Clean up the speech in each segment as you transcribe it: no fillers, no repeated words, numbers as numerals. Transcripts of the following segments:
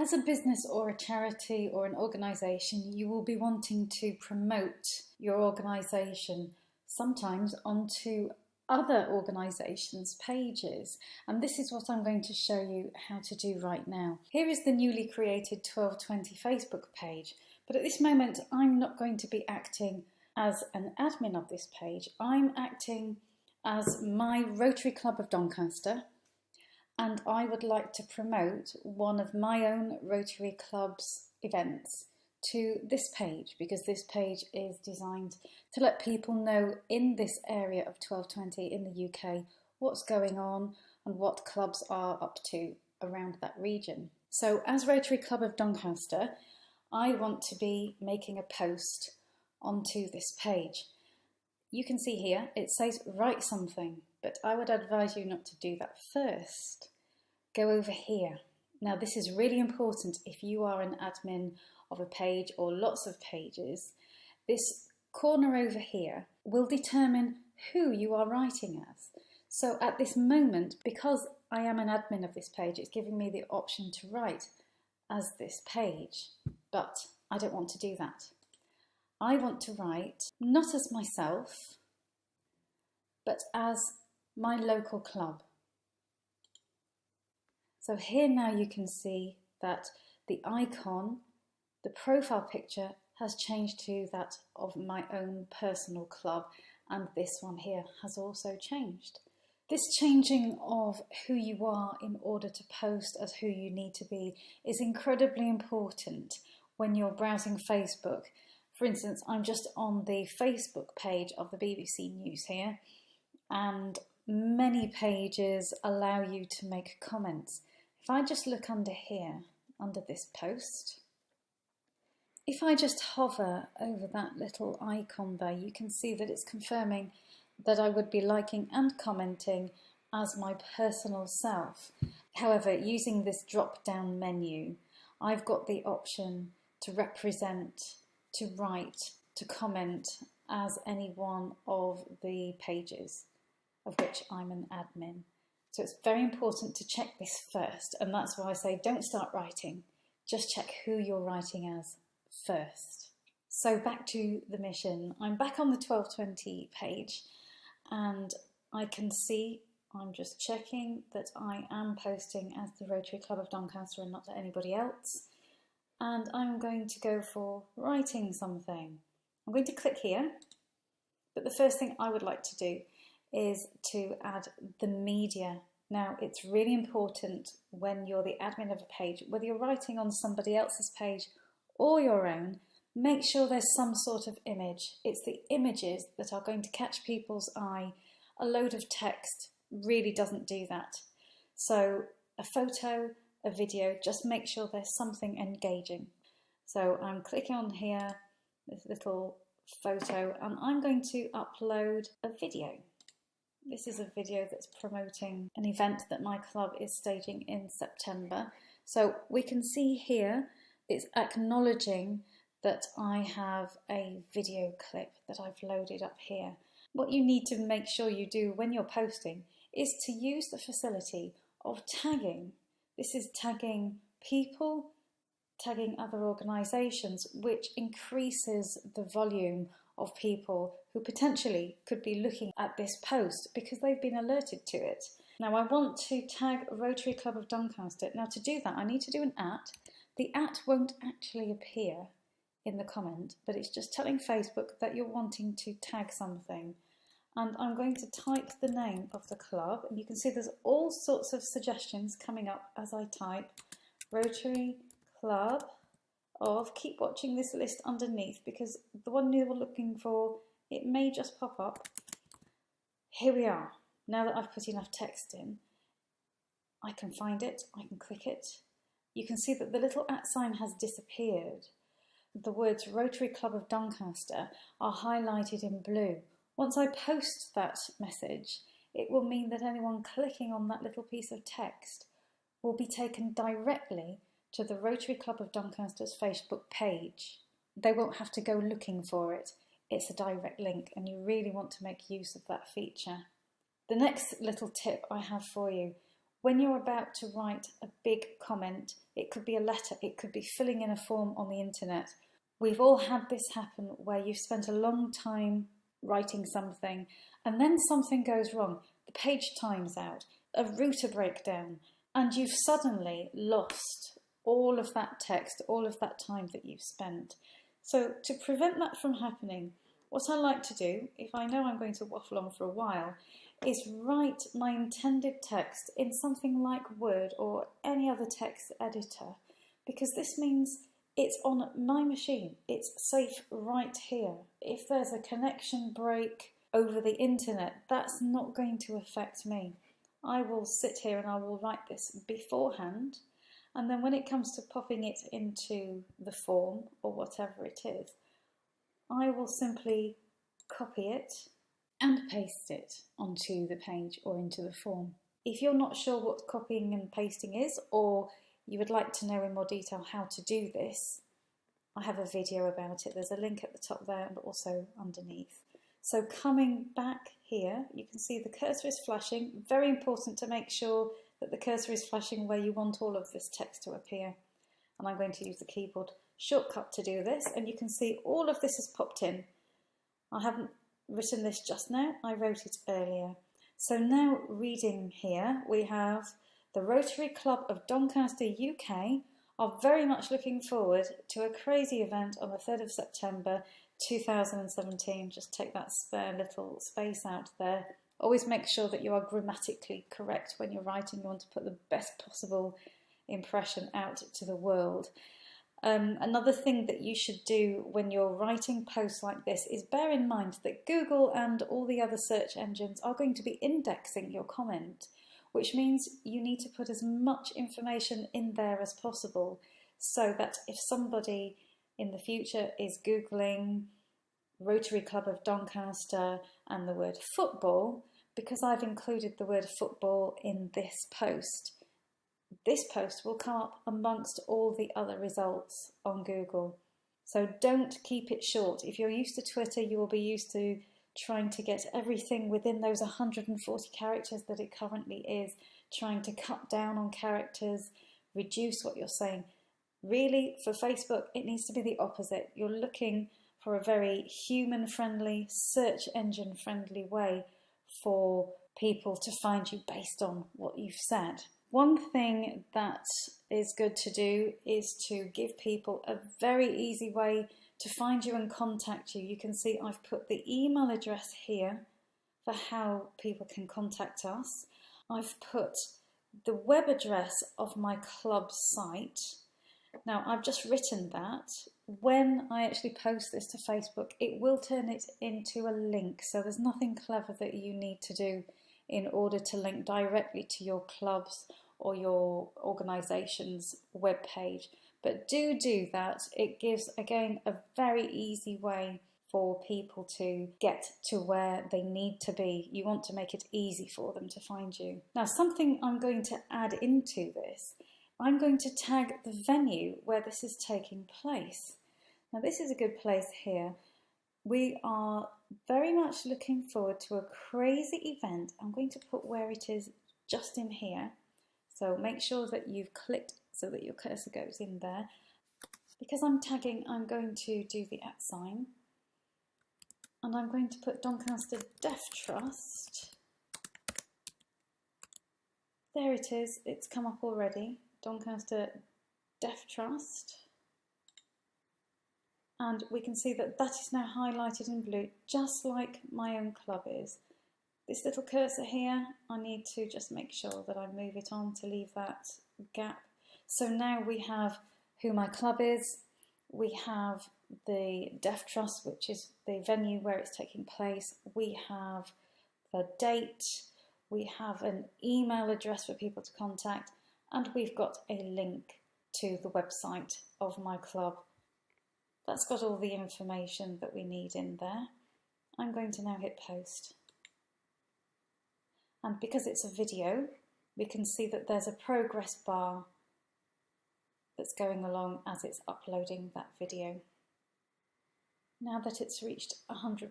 As a business or a charity or an organisation, you will be wanting to promote your organisation sometimes onto other organisations' pages, and this is what I'm going to show you how to do right now. Here is the newly created 1220 Facebook page, but at this moment I'm not going to be acting as an admin of this page. I'm acting as my Rotary Club of Doncaster, and I would like to promote one of my own Rotary Club's events to this page, because this page is designed to let people know in this area of 1220 in the UK what's going on and what clubs are up to around that region. So as Rotary Club of Doncaster, I want to be making a post onto this page. You can see here it says write something, but I would advise you not to do that first. Go over here. Now this is really important if you are an admin of a page or lots of pages. This corner over here will determine who you are writing as. So at this moment, because I am an admin of this page, it's giving me the option to write as this page, but I don't want to do that. I want to write not as myself, but as my local club. So here now you can see that the icon, the profile picture, has changed to that of my own personal club, and this one here has also changed. This changing of who you are in order to post as who you need to be is incredibly important when you're browsing Facebook. For instance, I'm just on the Facebook page of the BBC News here, and many pages allow you to make comments. If I just look under here, under this post, if I just hover over that little icon there, you can see that it's confirming that I would be liking and commenting as my personal self. However, using this drop-down menu, I've got the option to represent, to write, to comment as any one of the pages of which I'm an admin. So it's very important to check this first, and that's why I say don't start writing, just check who you're writing as first. So back to the mission. I'm back on the 1220 page, and I can see, I'm just checking that I am posting as the Rotary Club of Doncaster and not to anybody else. And I'm going to go for writing something. I'm going to click here, but the first thing I would like to do is to add the media. Now it's really important when you're the admin of a page, whether you're writing on somebody else's page or your own, make sure there's some sort of image. It's the images that are going to catch people's eye. A load of text really doesn't do that. So a photo, a video, just make sure there's something engaging. So I'm clicking on here, this little photo, and I'm going to upload a video. This is a video that's promoting an event that my club is staging in September. So we can see here it's acknowledging that I have a video clip that I've loaded up here. What you need to make sure you do when you're posting is to use the facility of tagging. This is tagging people, tagging other organisations, which increases the volume of people who potentially could be looking at this post because they've been alerted to it. Now I want to tag Rotary Club of Doncaster. Now to do that I need to do an @ The @ won't actually appear in the comment, but it's just telling Facebook that you're wanting to tag something. And I'm going to type the name of the club, and you can see there's all sorts of suggestions coming up as I type Rotary Club of, keep watching this list underneath because the one you're looking for, it may just pop up. Here we are. Now that I've put enough text in, I can find it, I can click it. You can see that the little @ sign has disappeared. The words Rotary Club of Doncaster are highlighted in blue. Once I post that message, it will mean that anyone clicking on that little piece of text will be taken directly to the Rotary Club of Doncaster's Facebook page. They won't have to go looking for it. It's a direct link, and you really want to make use of that feature. The next little tip I have for you, When you're about to write a big comment, it could be a letter, it could be filling in a form on the internet. We've all had this happen where you've spent a long time writing something and then something goes wrong. The page times out, a router breakdown, and you've suddenly lost all of that text, all of that time that you've spent. So to prevent that from happening, what I like to do, if I know I'm going to waffle on for a while, is write my intended text in something like Word or any other text editor, because this means it's on my machine, it's safe right here. If there's a connection break over the internet, that's not going to affect me. I will sit here and I will write this beforehand, and then when it comes to popping it into the form or whatever it is, I will simply copy it and paste it onto the page or into the form. If you're not sure what copying and pasting is, or you would like to know in more detail how to do this, I have a video about it. There's a link at the top there and also underneath. So coming back here, you can see the cursor is flashing. Very important to make sure that the cursor is flashing where you want all of this text to appear. And I'm going to use the keyboard shortcut to do this, and you can see all of this has popped in. I haven't written this just now, I wrote it earlier. So now reading here, we have the Rotary Club of Doncaster UK are very much looking forward to a crazy event on the 3rd of September 2017. Just take that spare little space out there. Always make sure that you are grammatically correct when you're writing. You want to put the best possible impression out to the world. Another thing that you should do when you're writing posts like this is bear in mind that Google and all the other search engines are going to be indexing your comment, which means you need to put as much information in there as possible, so that if somebody in the future is Googling Rotary Club of Doncaster and the word football, because I've included the word football in this post will come up amongst all the other results on Google. So don't keep it short. If you're used to Twitter, you will be used to trying to get everything within those 140 characters that it currently is, trying to cut down on characters, reduce what you're saying. Really, for Facebook, it needs to be the opposite. You're looking for a very human-friendly, search engine-friendly way for people to find you based on what you've said. One thing that is good to do is to give people a very easy way to find you and contact you. You can see I've put the email address here for how people can contact us. I've put the web address of my club site. Now I've just written that. When I actually post this to Facebook, it will turn it into a link. So there's nothing clever that you need to do in order to link directly to your club's or your organisation's webpage. But do that. It gives, again, a very easy way for people to get to where they need to be. You want to make it easy for them to find you. Now, something I'm going to add into this, I'm going to tag the venue where this is taking place. Now, this is a good place here. We are very much looking forward to a crazy event. I'm going to put where it is just in here. So make sure that you've clicked so that your cursor goes in there. Because I'm tagging, I'm going to do the @ sign. And I'm going to put Doncaster Deaf Trust. There it is, it's come up already. Doncaster Deaf Trust. And we can see that that is now highlighted in blue, just like my own club is. This little cursor here, I need to just make sure that I move it on to leave that gap. So now we have who my club is, we have the Deaf Trust, which is the venue where it's taking place, we have the date, we have an email address for people to contact, and we've got a link to the website of my club. That's got all the information that we need in there. I'm going to now hit post. And because it's a video, we can see that there's a progress bar that's going along as it's uploading that video. Now that it's reached 100%,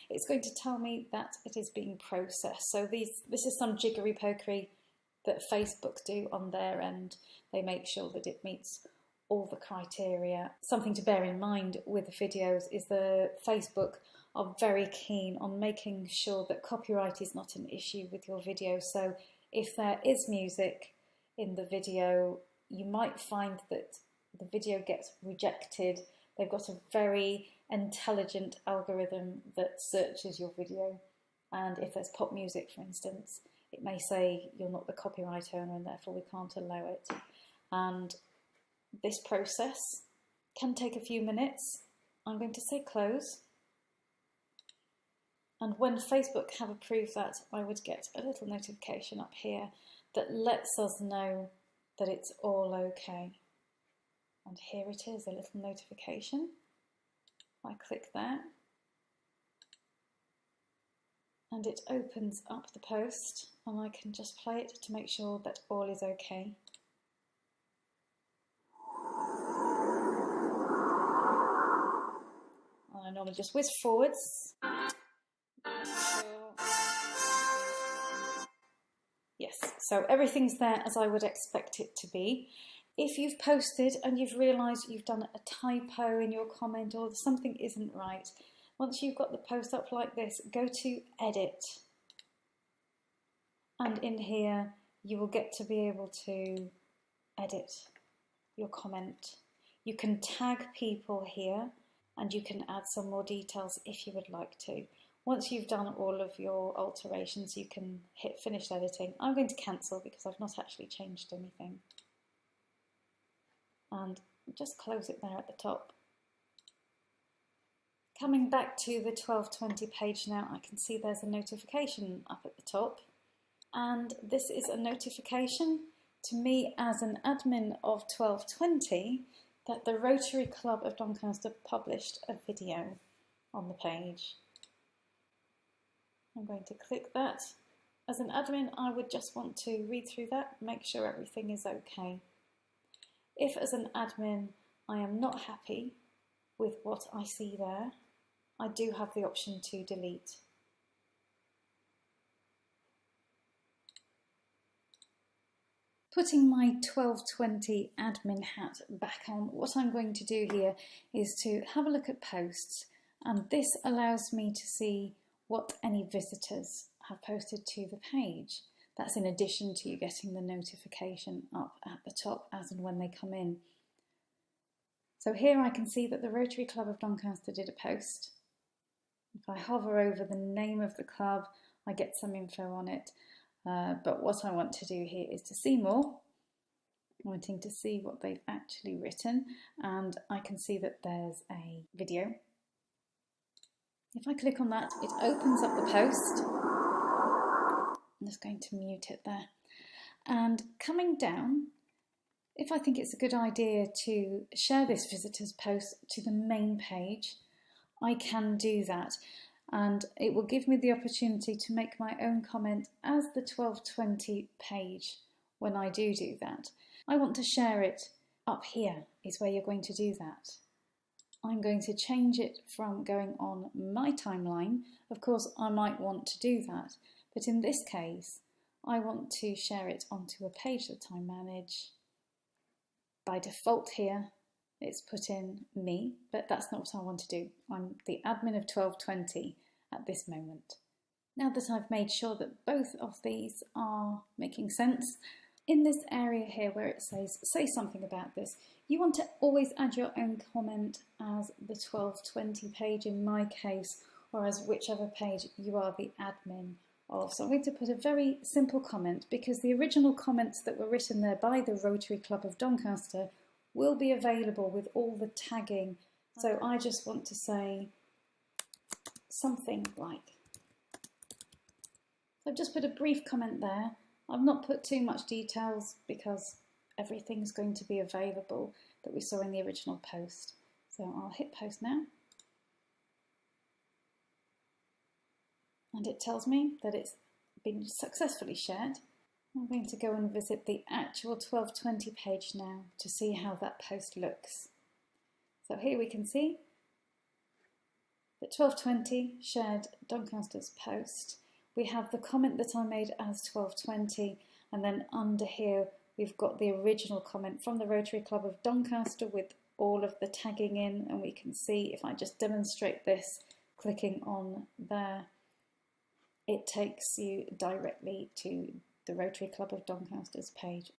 it's going to tell me that it is being processed. So this is some jiggery-pokery that Facebook do on their end. They make sure that it meets all the criteria. Something to bear in mind with the videos is that Facebook are very keen on making sure that copyright is not an issue with your video. So if there is music in the video, you might find that the video gets rejected. They've got a very intelligent algorithm that searches your video, and if there's pop music, for instance, it may say you're not the copyright owner and therefore we can't allow it. And this process can take a few minutes. I'm going to say close. And when Facebook have approved that, I would get a little notification up here that lets us know that it's all okay. And here it is, a little notification. I click there. And it opens up the post, and I can just play it to make sure that all is okay. I normally just whiz forwards. Yes, so everything's there as I would expect it to be. If you've posted and you've realised you've done a typo in your comment or something isn't right, once you've got the post up like this, go to Edit. And in here, you will get to be able to edit your comment. You can tag people here, and you can add some more details if you would like to. Once you've done all of your alterations, you can hit finish editing. I'm going to cancel because I've not actually changed anything. And just close it there at the top. Coming back to the 1220 page now, I can see there's a notification up at the top. And this is a notification to me as an admin of 1220 that the Rotary Club of Doncaster published a video on the page. I'm going to click that. As an admin, I would just want to read through that, make sure everything is okay. If as an admin I am not happy with what I see there, I do have the option to delete. Putting my 1220 admin hat back on, what I'm going to do here is to have a look at posts, and this allows me to see what any visitors have posted to the page. That's in addition to you getting the notification up at the top as and when they come in. So here I can see that the Rotary Club of Doncaster did a post. If I hover over the name of the club, I get some info on it. But what I want to do here is to see more, wanting to see what they've actually written, and I can see that there's a video. If I click on that, it opens up the post. I'm just going to mute it there. And coming down, if I think it's a good idea to share this visitor's post to the main page, I can do that. And it will give me the opportunity to make my own comment as the 1220 page when I do that. I want to share it up here is where you're going to do that. I'm going to change it from going on my timeline. Of course, I might want to do that, but in this case, I want to share it onto a page that I manage. By default here, it's put in me, but that's not what I want to do. I'm the admin of 1220 at this moment. Now that I've made sure that both of these are making sense, in this area here where it says, say something about this, you want to always add your own comment as the 1220 page in my case, or as whichever page you are the admin of. So I'm going to put a very simple comment because the original comments that were written there by the Rotary Club of Doncaster will be available with all the tagging. So I just want to say something like, I've just put a brief comment there. I've not put too much details because everything's going to be available that we saw in the original post. So I'll hit post now. And it tells me that it's been successfully shared. I'm going to go and visit the actual 1220 page now to see how that post looks. So here we can see that 1220 shared Doncaster's post. We have the comment that I made as 1220, And then under here, we've got the original comment from the Rotary Club of Doncaster with all of the tagging in, and we can see, if I just demonstrate this, clicking on there, it takes you directly to the Rotary Club of Doncaster's page.